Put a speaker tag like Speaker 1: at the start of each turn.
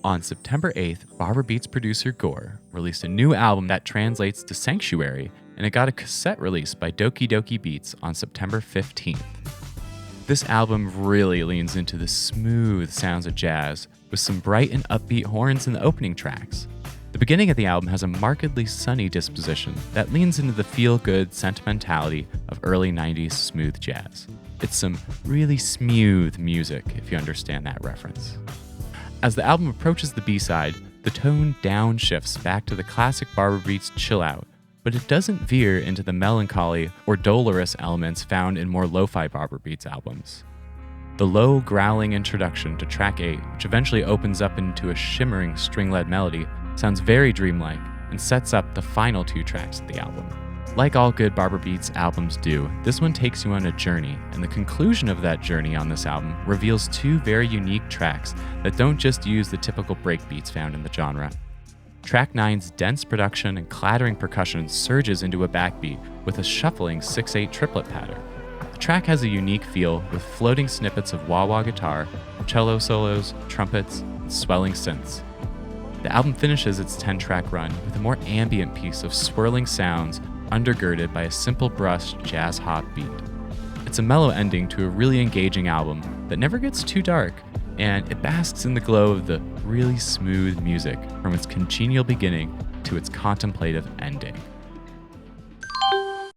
Speaker 1: On September 8th, Barber Beats producer 𝐺𝑂𝑅𝐸 released a new album that translates to Sanctuary, and it got a cassette release by Doki Doki Beats on September 15th. This album really leans into the smooth sounds of jazz, with some bright and upbeat horns in the opening tracks. The beginning of the album has a markedly sunny disposition that leans into the feel-good sentimentality of early 90s smooth jazz. It's some really smooth music, if you understand that reference. As the album approaches the B-side, the tone downshifts back to the classic Barber Beats chill out, but it doesn't veer into the melancholy or dolorous elements found in more lo-fi Barber Beats albums. The low, growling introduction to track 8, which eventually opens up into a shimmering string-led melody, sounds very dreamlike and sets up the final 2 tracks of the album. Like all good Barber Beats albums do, this one takes you on a journey, and the conclusion of that journey on this album reveals 2 very unique tracks that don't just use the typical breakbeats found in the genre. Track 9's dense production and clattering percussion surges into a backbeat with a shuffling 6/8 triplet pattern. The track has a unique feel with floating snippets of wah-wah guitar, cello solos, trumpets, and swelling synths. The album finishes its 10-track run with a more ambient piece of swirling sounds undergirded by a simple brushed jazz hop beat. It's a mellow ending to a really engaging album that never gets too dark, and it basks in the glow of the really smooth music from its congenial beginning to its contemplative ending.